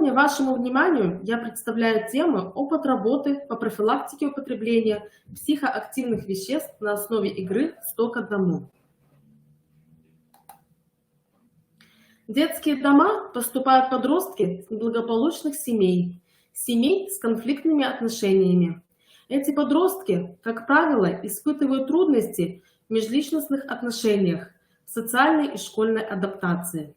Сегодня вашему вниманию я представляю тему «Опыт работы по профилактике употребления психоактивных веществ на основе игры «100 к 1». В детские дома поступают подростки из неблагополучных семей, семей с конфликтными отношениями. Эти подростки, как правило, испытывают трудности в межличностных отношениях, социальной и школьной адаптации.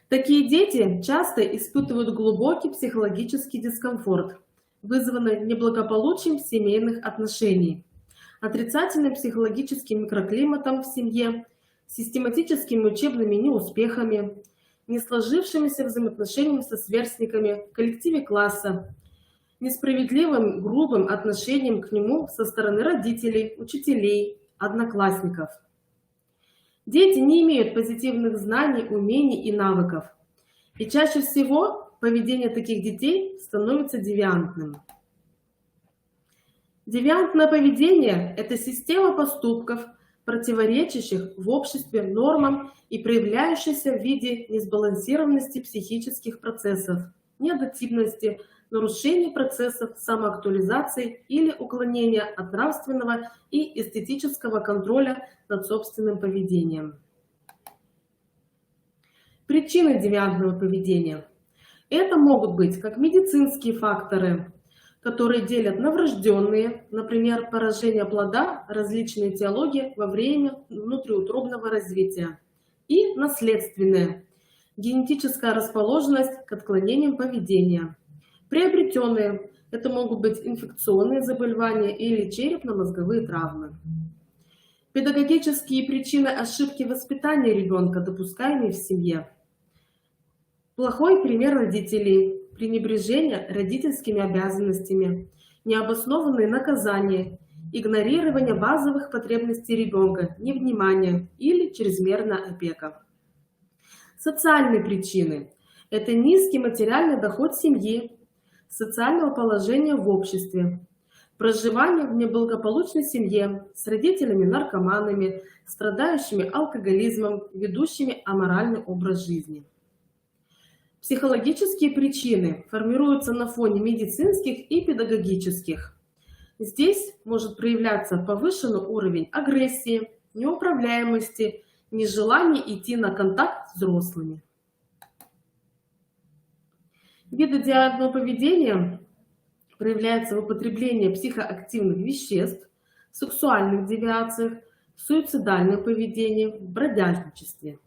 Такие дети часто испытывают глубокий психологический дискомфорт, вызванный неблагополучием семейных отношений, отрицательным психологическим микроклиматом в семье, систематическими учебными неуспехами, несложившимися взаимоотношениями со сверстниками в коллективе класса, несправедливым грубым отношением к нему со стороны родителей, учителей, одноклассников. Дети не имеют позитивных знаний, умений и навыков. И чаще всего поведение таких детей становится девиантным. Девиантное поведение – это система поступков, противоречащих в обществе нормам и проявляющихся в виде несбалансированности психических процессов, неадаптивности, нарушения процессов самоактуализации или уклонения от нравственного и эстетического контроля над собственным поведением. Причины девиантного поведения. Это могут быть как медицинские факторы, которые делят на врожденные, например, поражение плода, различные этиологии во время внутриутробного развития, и наследственные, генетическая расположенность к отклонениям поведения. Приобретенные – это могут быть инфекционные заболевания или черепно-мозговые травмы. Педагогические причины ошибки воспитания ребенка, допускаемые в семье. Плохой пример родителей, пренебрежение родительскими обязанностями, необоснованные наказания, игнорирование базовых потребностей ребенка, невнимание или чрезмерная опека. Социальные причины – это низкий материальный доход семьи, социального положения в обществе, проживание в неблагополучной семье с родителями-наркоманами, страдающими алкоголизмом, ведущими аморальный образ жизни. Психологические причины формируются на фоне медицинских и педагогических. Здесь может проявляться повышенный уровень агрессии, неуправляемости, нежелание идти на контакт с взрослыми. Виды девиантного поведения проявляются в употреблении психоактивных веществ, в сексуальных девиациях, в суицидальном поведении, в бродяжничестве.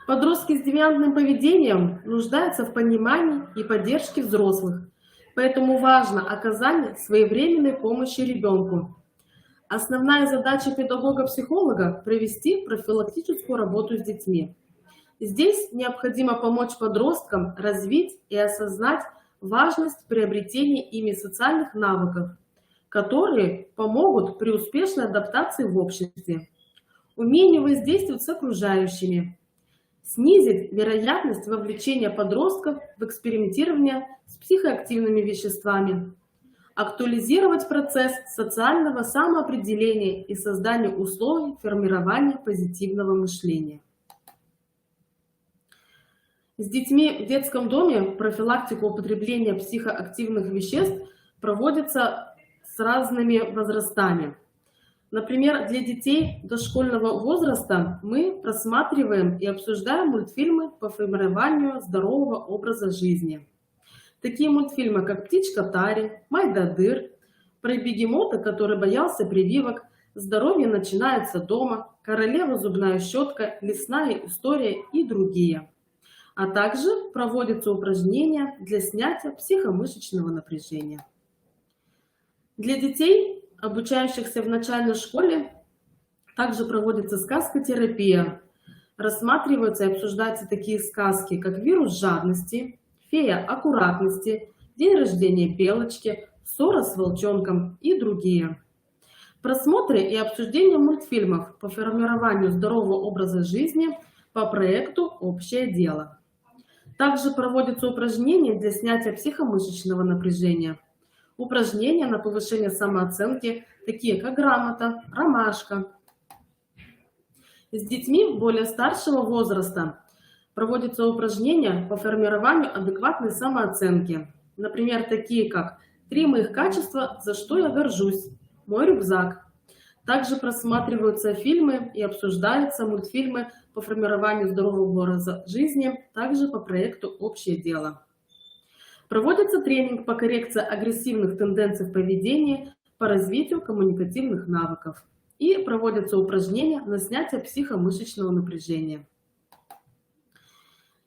Подростки с девиантным поведением нуждаются в понимании и поддержке взрослых, поэтому важно оказание своевременной помощи ребенку. Основная задача педагога-психолога – провести профилактическую работу с детьми. Здесь необходимо помочь подросткам развить и осознать важность приобретения ими социальных навыков, которые помогут при успешной адаптации в обществе, умение воздействовать с окружающими, снизить вероятность вовлечения подростков в экспериментирование с психоактивными веществами, актуализировать процесс социального самоопределения и создания условий формирования позитивного мышления. С детьми в детском доме профилактика употребления психоактивных веществ проводится с разными возрастами. Например, для детей дошкольного возраста мы просматриваем и обсуждаем мультфильмы по формированию здорового образа жизни. Такие мультфильмы, как «Птичка Тари», «Майдадыр», про бегемота, который боялся прививок, «Здоровье начинается дома», «Королева зубная щетка», «Лесная история» и другие. А также проводятся упражнения для снятия психомышечного напряжения. Для детей, обучающихся в начальной школе, также проводится сказкотерапия. Рассматриваются и обсуждаются такие сказки, как «Вирус жадности», «Фея аккуратности», «День рождения Белочки», «Ссора с волчонком» и другие. Просмотры и обсуждение мультфильмов по формированию здорового образа жизни по проекту «Общее дело». Также проводятся упражнения для снятия психомышечного напряжения. Упражнения на повышение самооценки, такие как грамота, ромашка. С детьми более старшего возраста Проводятся упражнения по формированию адекватной самооценки. Например, такие как «Три моих качества, за что я горжусь», «Мой рюкзак». Также просматриваются фильмы и обсуждаются мультфильмы по формированию здорового образа жизни, также по проекту «Общее дело». Проводится тренинг по коррекции агрессивных тенденций в поведении, по развитию коммуникативных навыков. И проводятся упражнения на снятие психомышечного напряжения.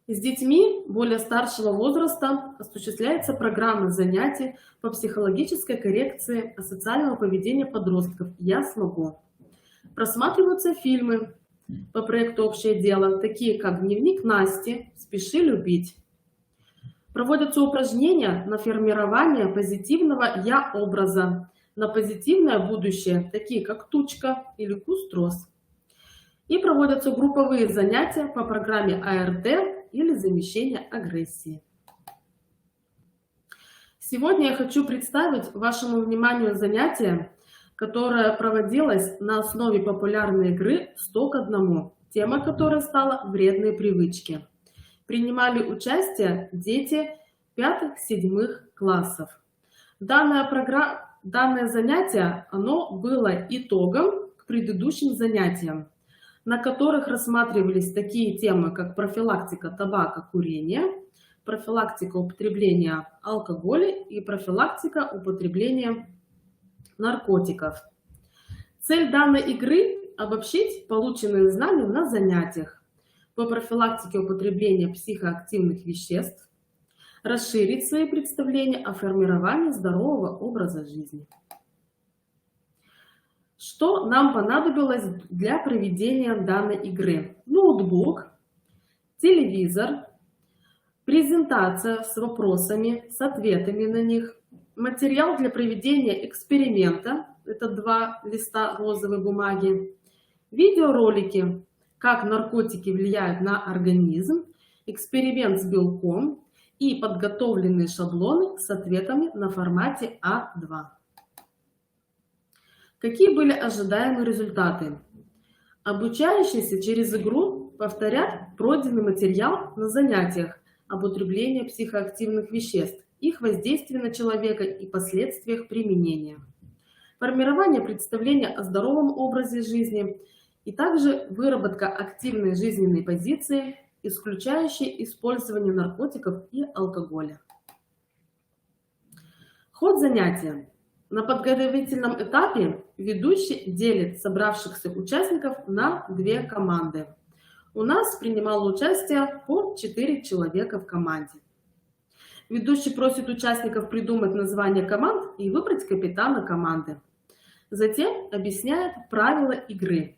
С детьми более старшего возраста осуществляется программа занятий по психологической коррекции асоциального поведения подростков «Я смогу». Просматриваются фильмы по проекту «Общее дело», такие как «Дневник Насти», «Спеши любить». Проводятся упражнения на формирование позитивного «Я-образа», на позитивное будущее, такие как «Тучка» или «Куст роз». И проводятся групповые занятия по программе АРТ или замещение агрессии. Сегодня я хочу представить вашему вниманию занятие, которое проводилось на основе популярной игры «100 к 1», тема которой стала «Вредные привычки». Принимали участие дети 5-7 классов. Данное занятие, оно было итогом к предыдущим занятиям, на которых рассматривались такие темы, как профилактика табакокурения, профилактика употребления алкоголя и профилактика употребления наркотиков. Цель данной игры – обобщить полученные знания на занятиях по профилактике употребления психоактивных веществ, расширить свои представления о формировании здорового образа жизни. Что нам понадобилось для проведения данной игры? Ноутбук, телевизор, презентация с вопросами, с ответами на них, материал для проведения эксперимента, это 2 листа розовой бумаги, видеоролики, как наркотики влияют на организм, эксперимент с белком и подготовленные шаблоны с ответами на формате А2. Какие были ожидаемые результаты? Обучающиеся через игру повторят пройденный материал на занятиях об употреблении психоактивных веществ, их воздействии на человека и последствиях применения. Формирование представления о здоровом образе жизни и также выработка активной жизненной позиции, исключающей использование наркотиков и алкоголя. Ход занятия. На подготовительном этапе ведущий делит собравшихся участников на 2 команды. У нас принимало участие по 4 человека в команде. Ведущий просит участников придумать название команд и выбрать капитана команды. Затем объясняет правила игры.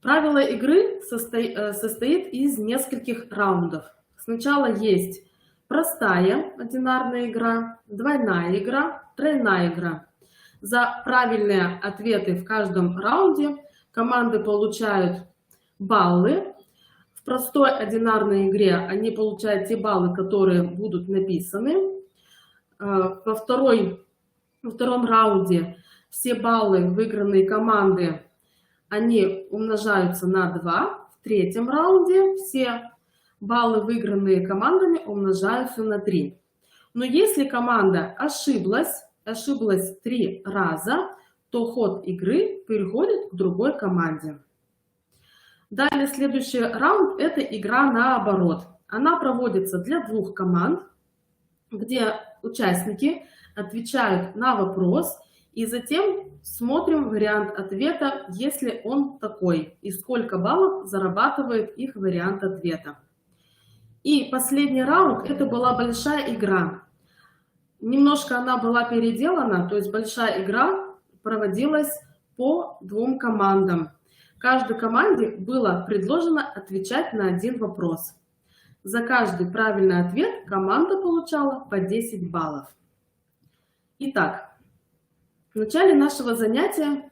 Правило игры состоит из нескольких раундов. Сначала есть простая одинарная игра, двойная игра, тройная игра. За правильные ответы в каждом раунде команды получают баллы. В простой одинарной игре они получают те баллы, которые будут написаны. Во втором раунде все баллы выигранные команды, они умножаются на 2. В третьем раунде все баллы, выигранные командами, умножаются на 3. Но если команда ошиблась 3 раза, то ход игры переходит к другой команде. Далее следующий раунд – это игра наоборот. Она проводится для 2 команд, где участники отвечают на вопрос, и затем смотрим вариант ответа, если он такой, и сколько баллов зарабатывает их вариант ответа. И последний раунд – это была большая игра. Немножко она была переделана, то есть большая игра проводилась по 2 командам. Каждой команде было предложено отвечать на 1 вопрос. За каждый правильный ответ команда получала по 10 баллов. Итак, в начале нашего занятия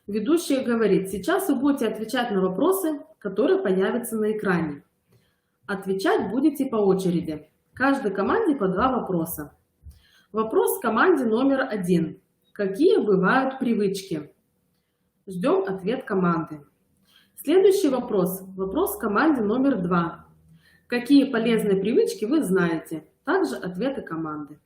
ведущий говорит: сейчас вы будете отвечать на вопросы, которые появятся на экране. Отвечать будете по очереди. Каждой команде по 2 вопроса. Вопрос команде номер 1. Какие бывают привычки? Ждем ответ команды. Следующий вопрос. Вопрос команде номер 2. Какие полезные привычки вы знаете? Также ответы команды.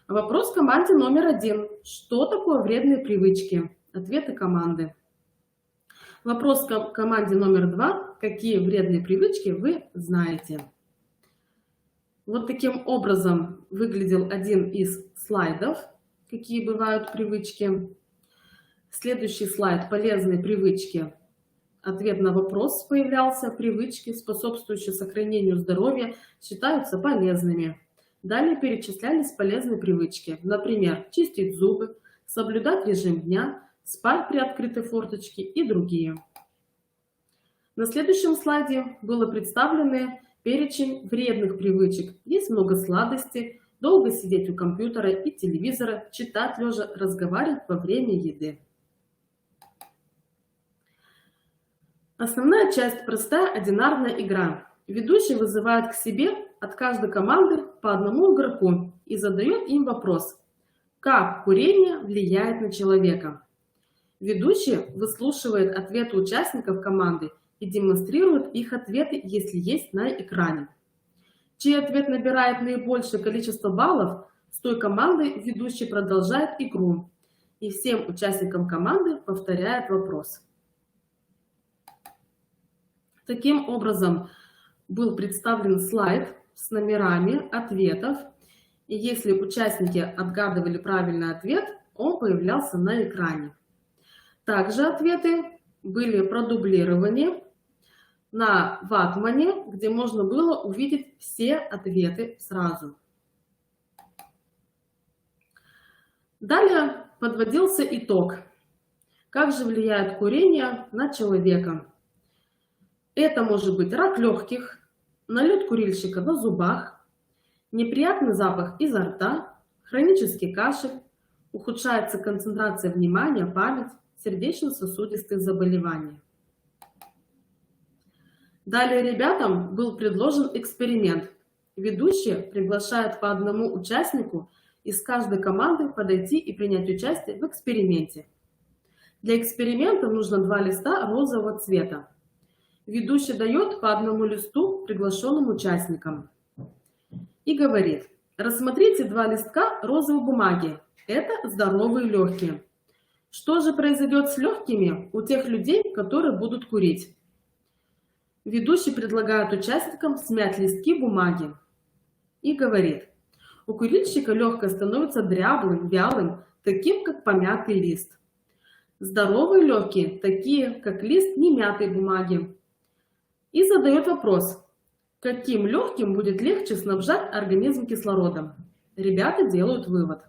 Вопрос команде номер 1. Что такое вредные привычки? Ответы команды. Вопрос команде номер 2. Какие вредные привычки вы знаете? Вот таким образом выглядел один из слайдов, какие бывают привычки. Следующий слайд. Полезные привычки. Ответ на вопрос появлялся. Привычки, способствующие сохранению здоровья, считаются полезными. Далее перечислялись полезные привычки. Например, чистить зубы, соблюдать режим дня, спать при открытой форточке и другие. На следующем слайде было представлено перечень вредных привычек. Есть много сладостей, долго сидеть у компьютера и телевизора, читать лежа, разговаривать во время еды. Основная часть – простая одинарная игра. Ведущий вызывает к себе от каждой команды по одному игроку и задает им вопрос, как курение влияет на человека. Ведущий выслушивает ответы участников команды и демонстрирует их ответы, если есть на экране. Чей ответ набирает наибольшее количество баллов, с той командой ведущий продолжает игру и всем участникам команды повторяет вопрос. Таким образом, был представлен слайд с номерами ответов, и если участники отгадывали правильный ответ, он появлялся на экране. Также ответы были продублированы на ватмане, где можно было увидеть все ответы сразу. Далее подводился итог. Как же влияет курение на человека? Это может быть рак легких, налет курильщика на зубах, неприятный запах изо рта, хронический кашель, ухудшается концентрация внимания, память, сердечно-сосудистые заболевания. Далее ребятам был предложен эксперимент. Ведущие приглашают по одному участнику из каждой команды подойти и принять участие в эксперименте. Для эксперимента нужно 2 листа розового цвета. Ведущий дает по одному листу приглашенным участникам и говорит: рассмотрите 2 листка розовой бумаги. Это здоровые легкие. Что же произойдет с легкими у тех людей, которые будут курить? Ведущий предлагает участникам смять листки бумаги и говорит: у курильщика легкое становится дряблым, вялым, таким как помятый лист. Здоровые легкие, такие как лист немятой бумаги. И задает вопрос, каким легким будет легче снабжать организм кислородом. Ребята делают вывод.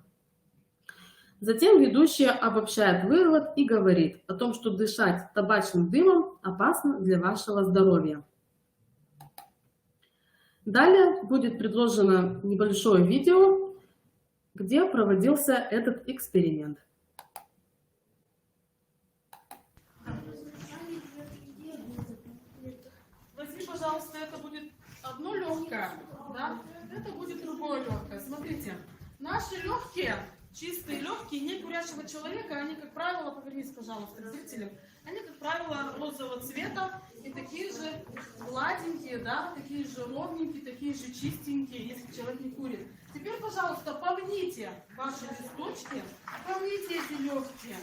Затем ведущий обобщает вывод и говорит о том, что дышать табачным дымом опасно для вашего здоровья. Далее будет предложено небольшое видео, где проводился этот эксперимент. Возьми, пожалуйста, это будет одно легкое, да? Это будет другое легкое. Смотрите, наши легкие, чистые легкие, не курящего человека, они, как правило, повернись, пожалуйста, к зрителям, они, как правило, розового цвета и такие же гладенькие, да, такие же ровненькие, такие же чистенькие, если человек не курит. Теперь, пожалуйста, помните ваши листочки, помните эти легкие.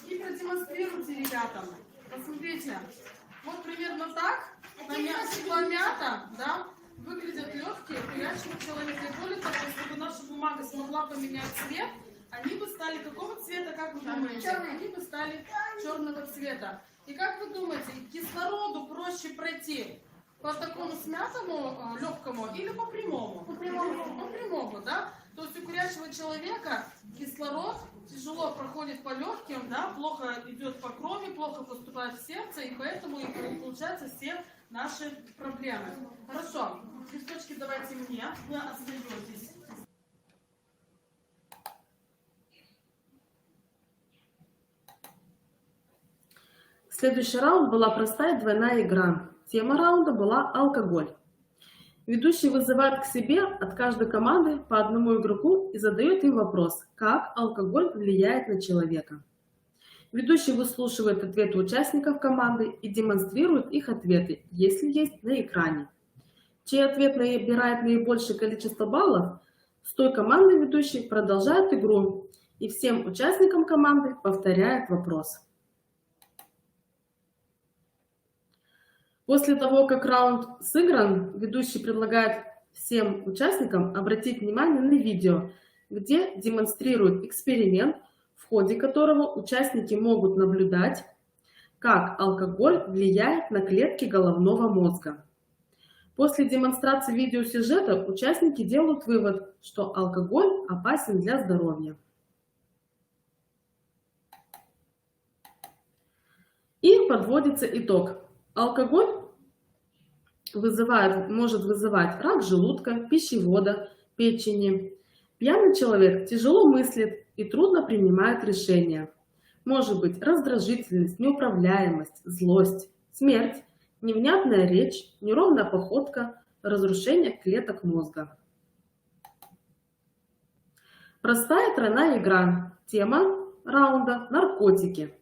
И продемонстрируйте ребятам. Посмотрите, вот примерно так, помято, да, выглядят легкие курящего человека. И более того, если бы наша бумага смогла поменять цвет, они бы стали какого цвета, как вы думаете? Они бы стали черного цвета. И как вы думаете, кислороду проще пройти по такому смятому, легкому или по прямому? По прямому, да? То есть у курящего человека кислород тяжело проходит по легким, да, плохо идет по крови, плохо поступает в сердце, и поэтому и получаются все наши проблемы. Хорошо, листочки давайте мне, вы остаетесь. Следующий раунд была простая двойная игра. Тема раунда была алкоголь. Ведущий вызывает к себе от каждой команды по одному игроку и задает им вопрос, как алкоголь влияет на человека. Ведущий выслушивает ответы участников команды и демонстрирует их ответы, если есть на экране. Чей ответ набирает наибольшее количество баллов, с той командой ведущий продолжает игру и всем участникам команды повторяет вопрос. После того, как раунд сыгран, ведущий предлагает всем участникам обратить внимание на видео, где демонстрирует эксперимент, в ходе которого участники могут наблюдать, как алкоголь влияет на клетки головного мозга. После демонстрации видеосюжета участники делают вывод, что алкоголь опасен для здоровья. И подводится итог. Алкоголь может вызывать рак желудка, пищевода, печени. Пьяный человек тяжело мыслит и трудно принимает решения. Может быть раздражительность, неуправляемость, злость, смерть, невнятная речь, неровная походка, разрушение клеток мозга. Простая тройная игра. Тема раунда – наркотики.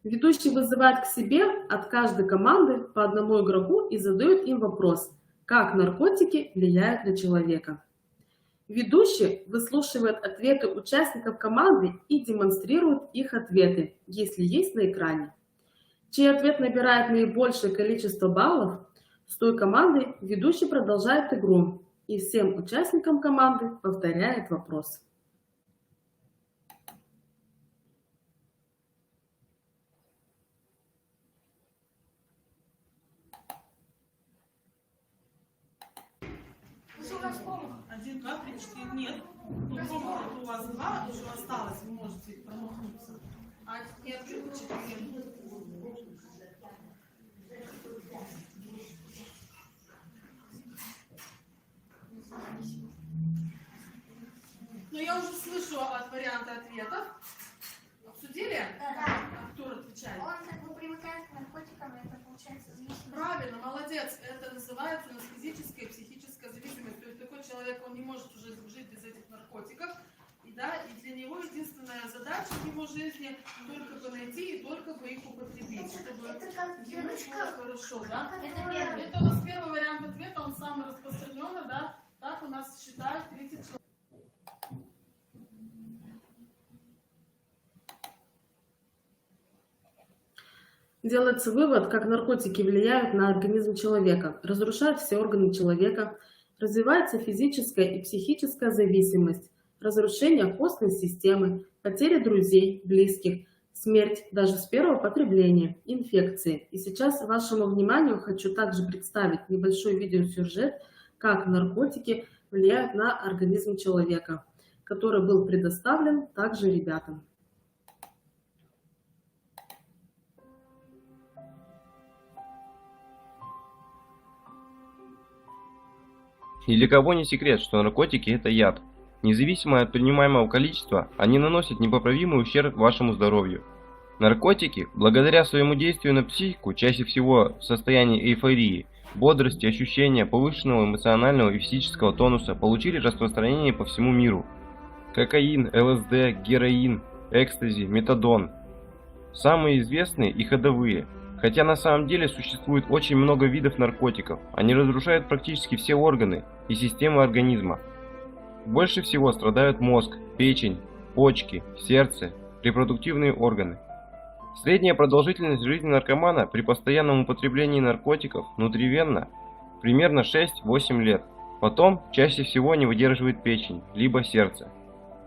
Ведущий вызывает к себе от каждой команды по одному игроку и задает им вопрос, как наркотики влияют на человека. Ведущий выслушивает ответы участников команды и демонстрирует их ответы, если есть на экране. Чей ответ набирает наибольшее количество баллов, с той командой ведущий продолжает игру и всем участникам команды повторяет вопрос. Один, два, три, четыре. Нет. Ну, пробовал, у вас два, уже осталось, вы можете промахнуться. А нет, четыре. Ну, я уже слышу от варианта ответов. Обсудили? Да. Кто отвечает? Он как бы привыкает к наркотикам, и это получается зависимость. Правильно, молодец. Это называется у нас физическая и психическая зависимость. То есть такой человек, он не может уже жить без этих наркотиков. И для него единственная задача в его жизни только бы найти и только бы их употребить, чтобы Это как ему девочка, было хорошо, да? это первый. Это у нас первый вариант ответа, он самый распространенный, да? Так у нас считают 30 человек. Делается вывод, как наркотики влияют на организм человека, разрушают все органы человека, развивается физическая и психическая зависимость, разрушение костной системы, потеря друзей, близких, смерть даже с первого потребления, инфекции. И сейчас вашему вниманию хочу также представить небольшой видеосюжет, как наркотики влияют на организм человека, который был предоставлен также ребятам. Ни для кого не секрет, что наркотики – это яд. Независимо от принимаемого количества, они наносят непоправимый ущерб вашему здоровью. Наркотики, благодаря своему действию на психику, чаще всего в состоянии эйфории, бодрости, ощущения повышенного эмоционального и физического тонуса, получили распространение по всему миру. Кокаин, ЛСД, героин, экстази, метадон. Самые известные и ходовые. Хотя на самом деле существует очень много видов наркотиков, они разрушают практически все органы и системы организма. Больше всего страдают мозг, печень, почки, сердце, репродуктивные органы. Средняя продолжительность жизни наркомана при постоянном употреблении наркотиков внутривенно примерно 6-8 лет. Потом чаще всего не выдерживает печень, либо сердце.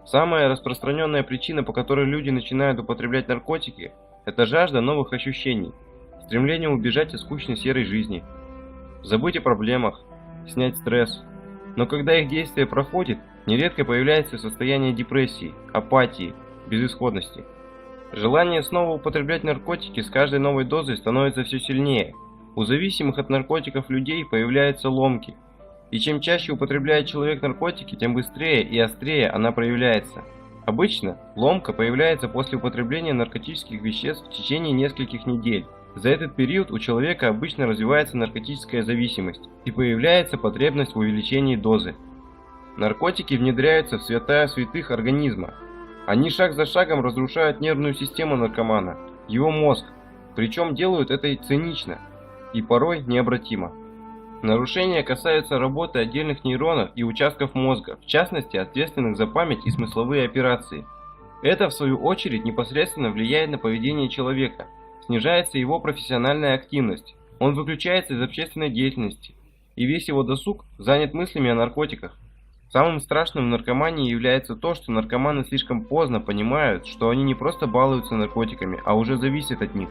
Самая распространенная причина, по которой люди начинают употреблять наркотики, это жажда новых ощущений, стремление убежать от скучной серой жизни, забыть о проблемах, снять стресс. Но когда их действие проходит, нередко появляется состояние депрессии, апатии, безысходности. Желание снова употреблять наркотики с каждой новой дозой становится все сильнее. У зависимых от наркотиков людей появляются ломки. И чем чаще употребляет человек наркотики, тем быстрее и острее она проявляется. Обычно ломка появляется после употребления наркотических веществ в течение нескольких недель, За этот период у человека обычно развивается наркотическая зависимость и появляется потребность в увеличении дозы. Наркотики внедряются в святая святых организма. Они шаг за шагом разрушают нервную систему наркомана, его мозг, причем делают это цинично и порой необратимо. Нарушения касаются работы отдельных нейронов и участков мозга, в частности ответственных за память и смысловые операции. Это в свою очередь непосредственно влияет на поведение человека, снижается его профессиональная активность, он выключается из общественной деятельности, и весь его досуг занят мыслями о наркотиках. Самым страшным в наркомании является то, что наркоманы слишком поздно понимают, что они не просто балуются наркотиками, а уже зависят от них.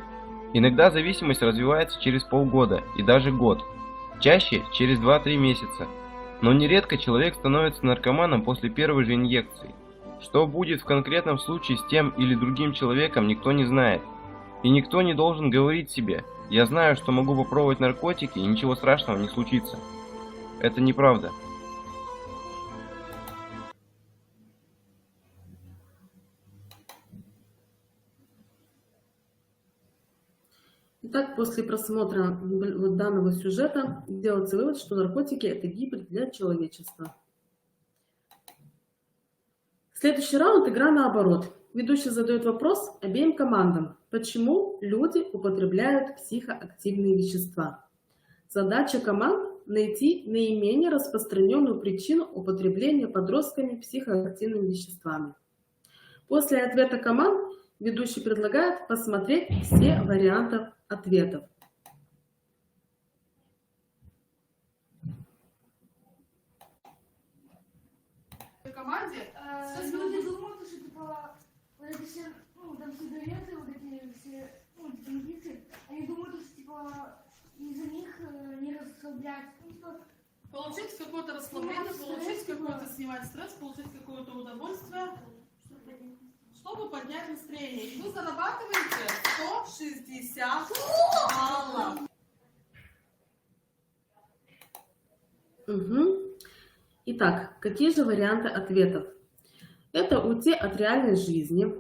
Иногда зависимость развивается через полгода и даже год, чаще через 2-3 месяца. Но нередко человек становится наркоманом после первой же инъекции. Что будет в конкретном случае с тем или другим человеком, никто не знает. И никто не должен говорить себе: «Я знаю, что могу попробовать наркотики, и ничего страшного не случится». Это неправда. Итак, после просмотра данного сюжета делается вывод, что наркотики – это гибель для человечества. Следующий раунд – игра наоборот. Ведущий задает вопрос обеим командам: почему люди употребляют психоактивные вещества? Задача команд – найти наименее распространенную причину употребления подростками психоактивными веществами. После ответа команд ведущий предлагает посмотреть все варианты ответов. В команде сейчас Люди думают, что типа вот эти все, ну, там сигареты, вот эти все, ну, бандиты, они думают, что типа из-за них не расслабляться. Ну, типа, получить какое-то расслабление, получить какое-то снять стресс, получить какое-то удовольствие, чтобы поднять настроение. И вы зарабатываете 160 баллов. Итак, какие же варианты ответов? Это уйти от реальной жизни,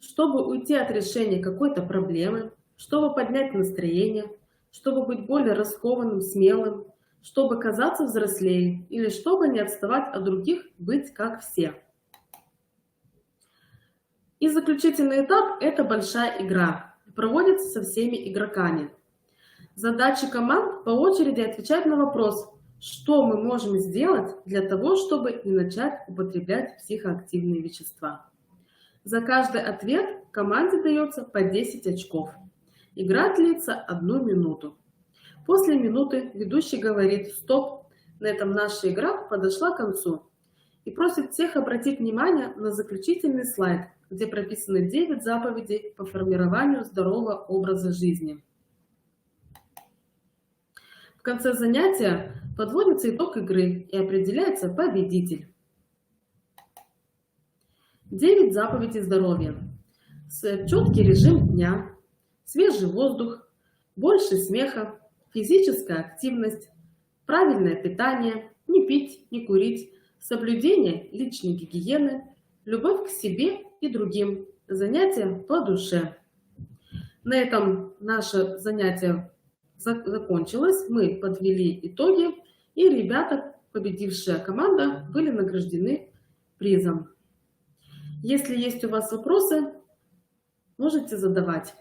чтобы уйти от решения какой-то проблемы, чтобы поднять настроение, чтобы быть более раскованным, смелым, чтобы казаться взрослее или чтобы не отставать от других, быть как все. И заключительный этап – это большая игра, проводится со всеми игроками. Задача команд по очереди отвечать на вопрос: что мы можем сделать для того, чтобы не начать употреблять психоактивные вещества. За каждый ответ команде дается по 10 очков. Игра длится 1 минуту. После минуты ведущий говорит: стоп, на этом наша игра подошла к концу. И просит всех обратить внимание на заключительный слайд, где прописаны 9 заповедей по формированию здорового образа жизни. В конце занятия подводится итог игры и определяется победитель. 9 заповедей здоровья. Четкий режим дня, свежий воздух, больше смеха, физическая активность, правильное питание, не пить, не курить, соблюдение личной гигиены, любовь к себе и другим, занятия по душе. На этом наше занятие закончилось, мы подвели итоги, и ребята, победившая команда, были награждены призом. Если есть у вас вопросы, можете задавать.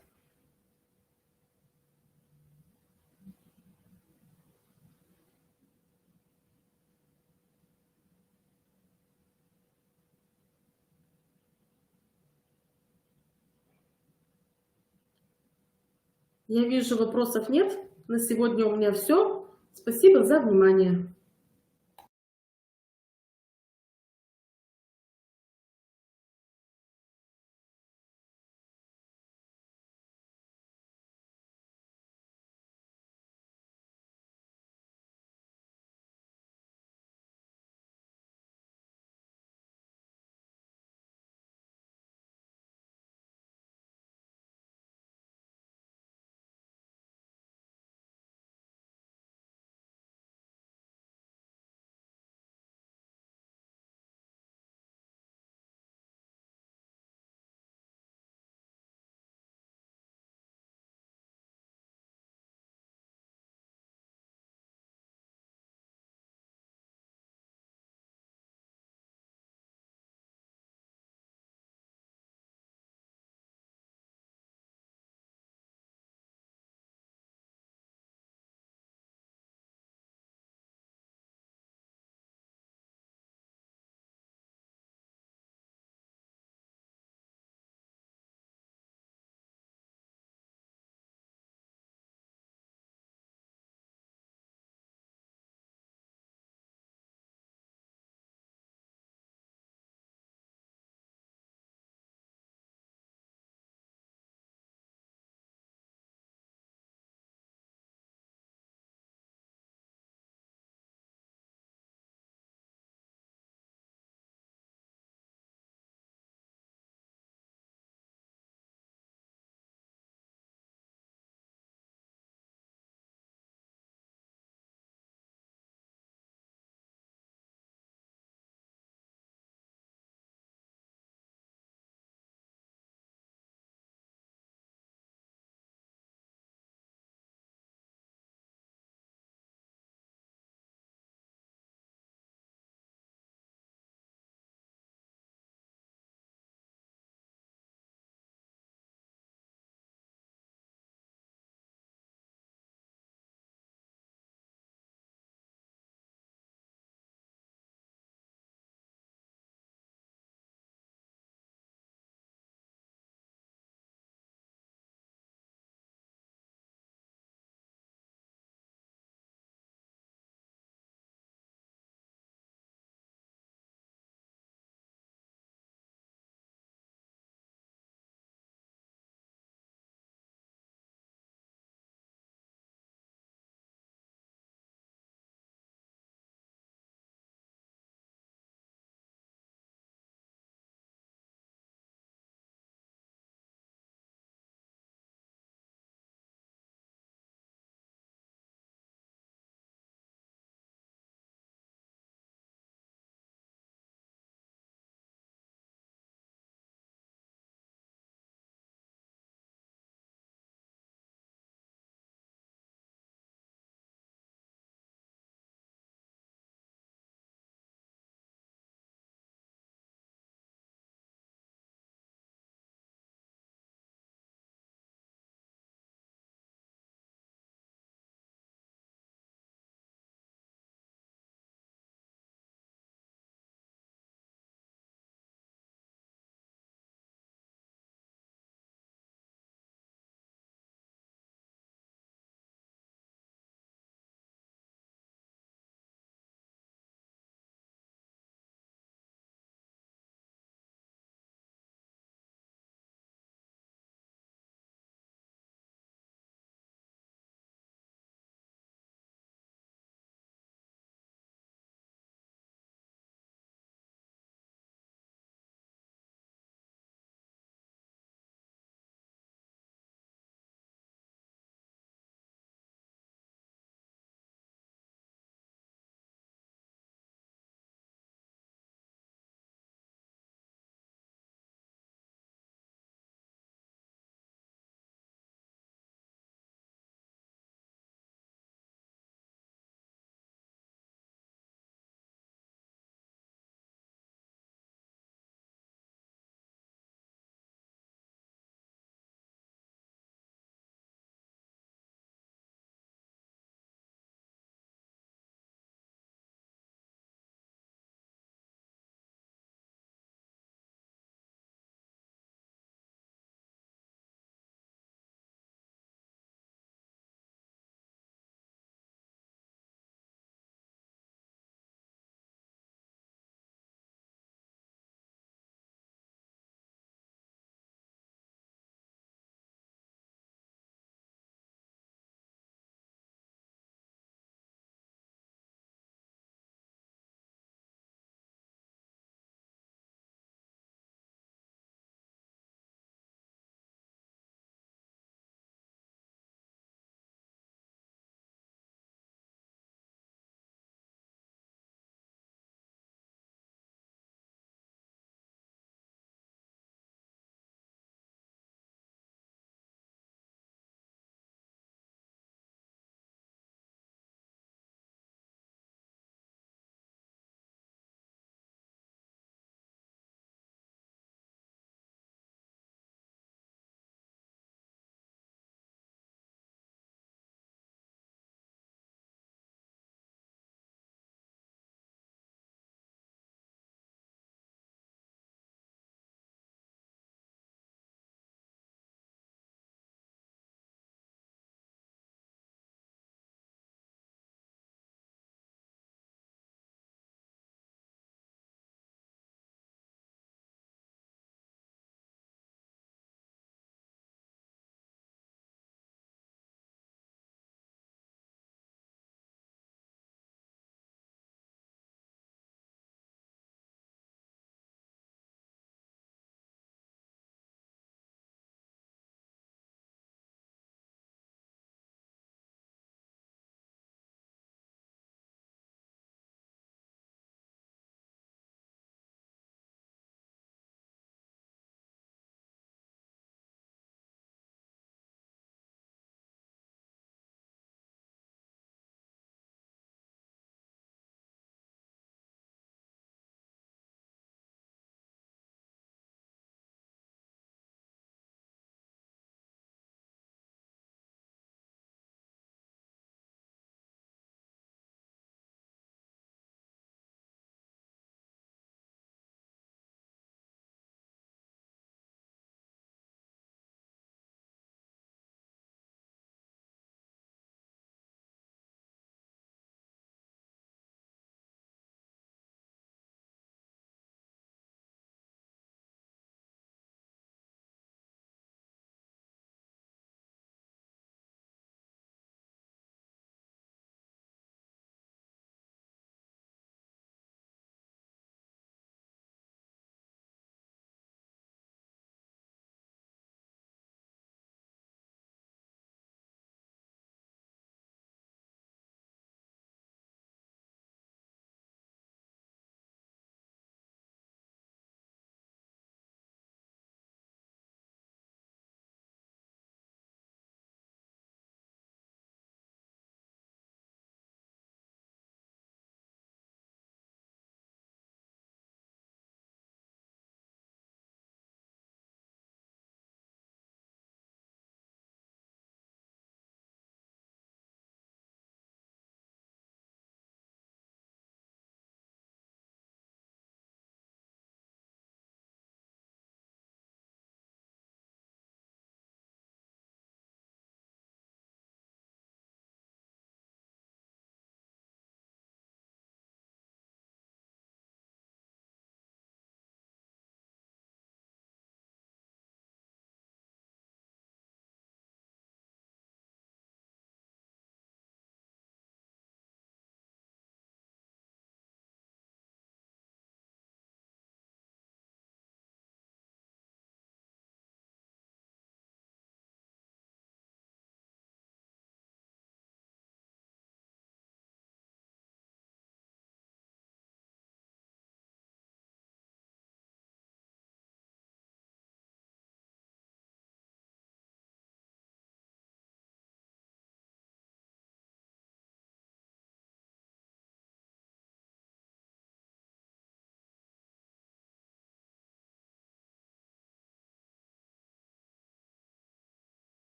Я вижу, вопросов нет. На сегодня у меня все. Спасибо за внимание.